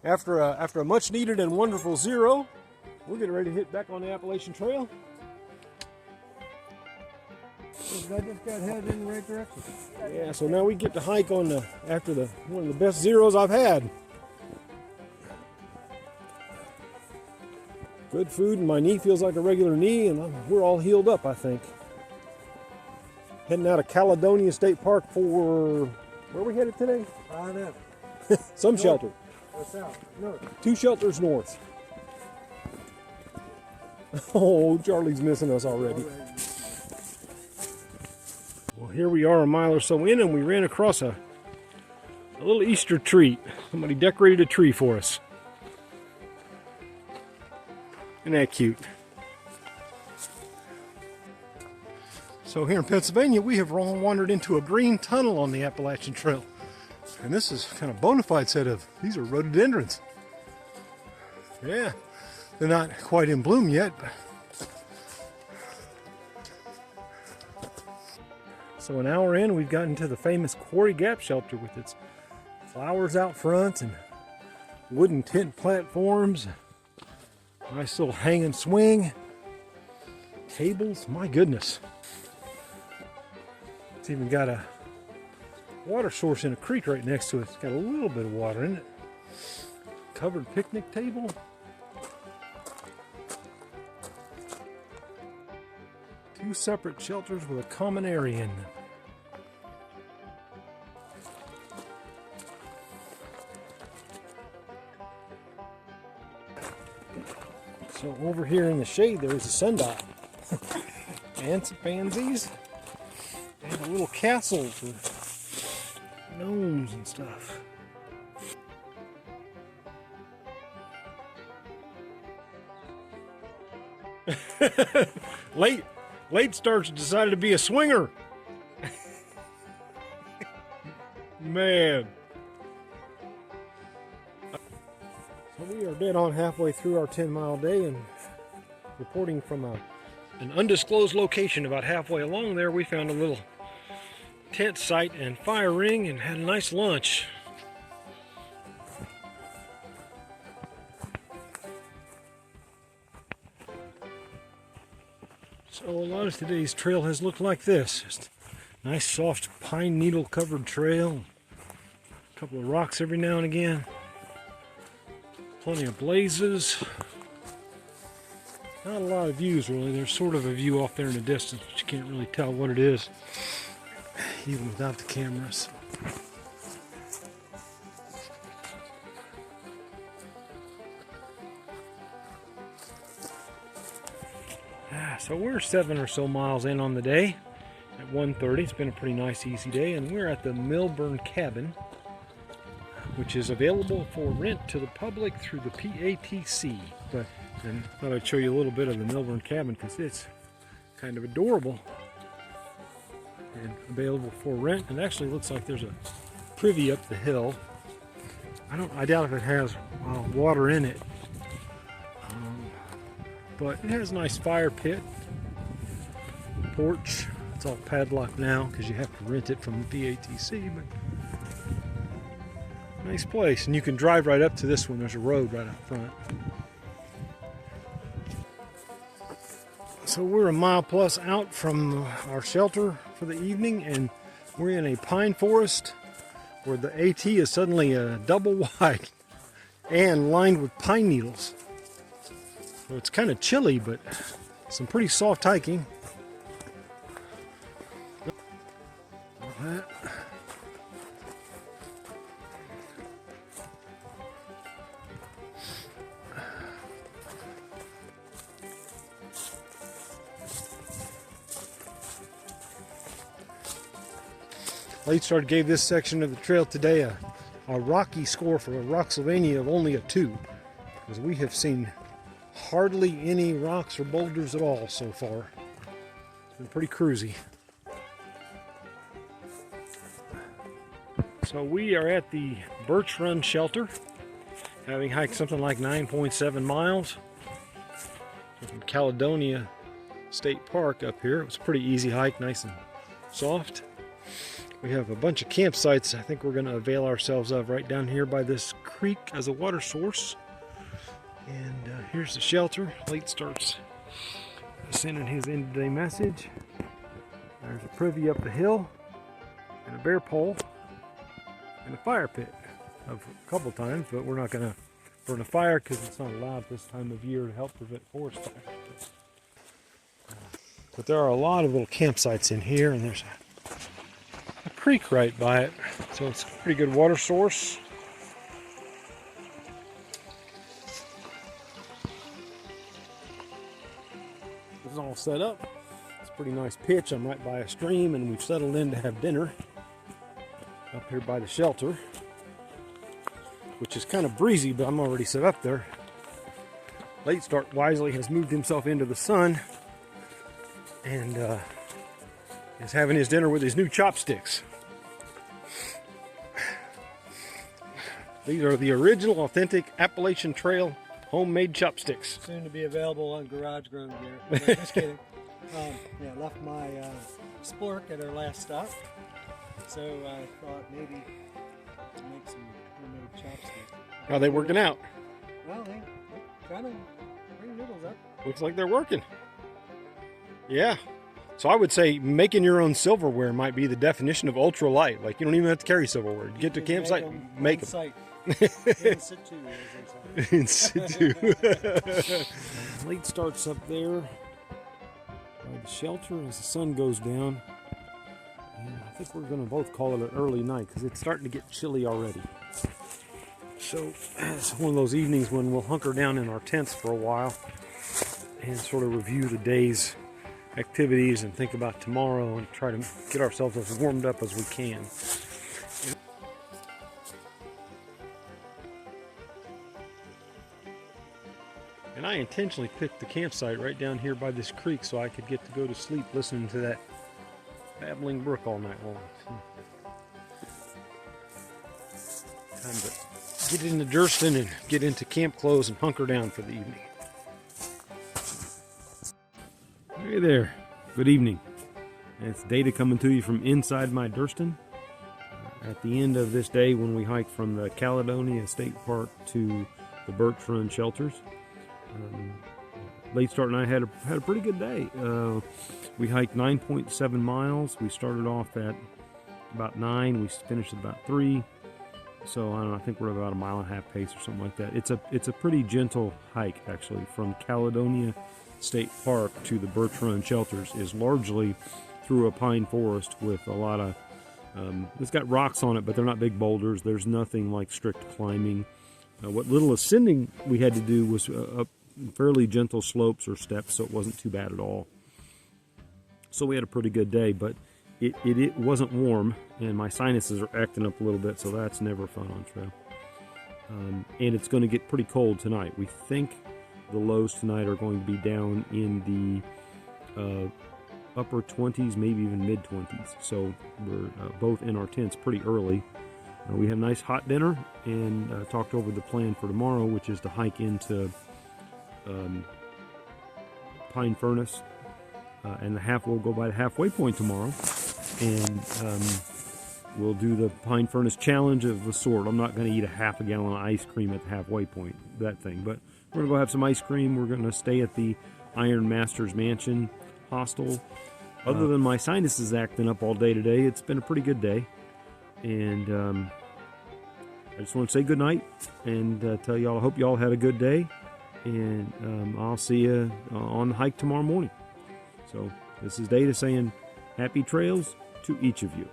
After a much needed and wonderful zero, we're getting ready to hit back on the Appalachian Trail. I just got headed in the right direction. Yeah, so now we get to hike on one of the best zeros I've had. Good food, and my knee feels like a regular knee, and we're all healed up, I think. Heading out of Caledonia State Park for, where are we headed today? Some north. Shelter. Or south. North. 2 shelters north. Oh, Charlie's missing us already. Well, here we are a mile or so in, and we ran across a little Easter treat. Somebody decorated a tree for us. Isn't that cute? So here in Pennsylvania, we have wandered into a green tunnel on the Appalachian Trail. And this is kind of a bona fide set of, these are rhododendrons. Yeah, they're not quite in bloom yet. So an hour in, we've gotten to the famous Quarry Gap Shelter with its flowers out front and wooden tent platforms. Nice little hang and swing. Tables, my goodness. It's even got a water source in a creek right next to it. It's got a little bit of water in it. Covered picnic table. Two separate shelters with a common area in them. So over here in the shade there's a sundial and some pansies and a little castle with gnomes and stuff. Late starts decided to be a swinger. Man. So we are dead on halfway through our 10-mile day, and reporting from an undisclosed location about halfway along there, we found a little tent site and fire ring and had a nice lunch. So a lot of today's trail has looked like this. Just nice soft pine needle covered trail. A couple of rocks every now and again. Plenty of blazes. Not a lot of views really. There's sort of a view off there in the distance, but you can't really tell what it is, even without the cameras. So we're 7 or so miles in on the day at 1:30. It's been a pretty nice, easy day, and we're at the Milburn Cabin, which is available for rent to the public through the PATC. But I thought I'd show you a little bit of the Milburn Cabin because it's kind of adorable and available for rent. It actually looks like there's a privy up the hill. I doubt if it has water in it. But it has a nice fire pit, porch. It's all padlocked now because you have to rent it from the PATC, but nice place. And you can drive right up to this one. There's a road right out front. So we're a mile plus out from our shelter for the evening, and we're in a pine forest where the AT is suddenly double wide and lined with pine needles. So it's kind of chilly, but some pretty soft hiking. Late Start gave this section of the trail today a rocky score for a Rocksylvania of only a 2, because we have seen hardly any rocks or boulders at all so far. It's been pretty cruisy. So we are at the Birch Run Shelter, having hiked something like 9.7 miles from Caledonia State Park up here. It was a pretty easy hike, nice and soft. We have a bunch of campsites I think we're going to avail ourselves of right down here by this creek as a water source. And here's the shelter. Late starts sending his end of day message. There's a privy up the hill, and a bear pole, and a fire pit of a couple times, but we're not going to burn a fire because it's not allowed this time of year to help prevent forest fires. But there are a lot of little campsites in here, and there's a creek right by it, so it's a pretty good water source. This is all set up. It's a pretty nice pitch. I'm right by a stream, and we've settled in to have dinner up here by the shelter, which is kind of breezy, but I'm already set up there. Late Start wisely has moved himself into the sun and is having his dinner with his new chopsticks. These are the original, authentic Appalachian Trail homemade chopsticks. Soon to be available on garage grown gear. No, just kidding. Yeah, left my spork at our last stop, so I thought maybe to make some homemade chopsticks. How are they working out? Well, they kind of bring noodles up. Looks like they're working. Yeah. So I would say making your own silverware might be the definition of ultra light. Like, you don't even have to carry silverware. Get to campsite, make them. In situ, as they say. In situ. Late starts up there by the shelter as the sun goes down. And I think we're going to both call it an early night because it's starting to get chilly already. So it's one of those evenings when we'll hunker down in our tents for a while and sort of review the day's activities and think about tomorrow and try to get ourselves as warmed up as we can. And I intentionally picked the campsite right down here by this creek so I could get to go to sleep listening to that babbling brook all night long. Time to get into Durston and get into camp clothes and hunker down for the evening. Hey there, good evening. It's Data coming to you from inside my Durston. At the end of this day when we hike from the Caledonia State Park to the Birch Run Shelters. Late Start and I had a pretty good day. We hiked 9.7 miles. We started off at about 9. We finished at about 3. So I don't know, I think we're about a mile and a half pace or something like that. It's a pretty gentle hike actually. From Caledonia State Park to the Birch Run Shelters is largely through a pine forest with a lot of it's got rocks on it, but they're not big boulders. There's nothing like strict climbing. What little ascending we had to do was up fairly gentle slopes or steps, so it wasn't too bad at all. So we had a pretty good day, but it wasn't warm, and my sinuses are acting up a little bit, so that's never fun on trail. And it's going to get pretty cold tonight. We think the lows tonight are going to be down in the upper 20s, maybe even mid 20s. So we're both in our tents pretty early. We had a nice hot dinner and talked over the plan for tomorrow, which is to hike into Pine Furnace, and we'll go by the halfway point tomorrow, and we'll do the Pine Furnace challenge of the sort. I'm not going to eat a half a gallon of ice cream at the halfway point, that thing, but we're going to go have some ice cream. We're going to stay at the Iron Masters Mansion hostel. Other than my sinuses acting up all day today, it's been a pretty good day. And I just want to say good night and tell y'all I hope y'all had a good day. And I'll see you on the hike tomorrow morning. So this is Data saying happy trails to each of you.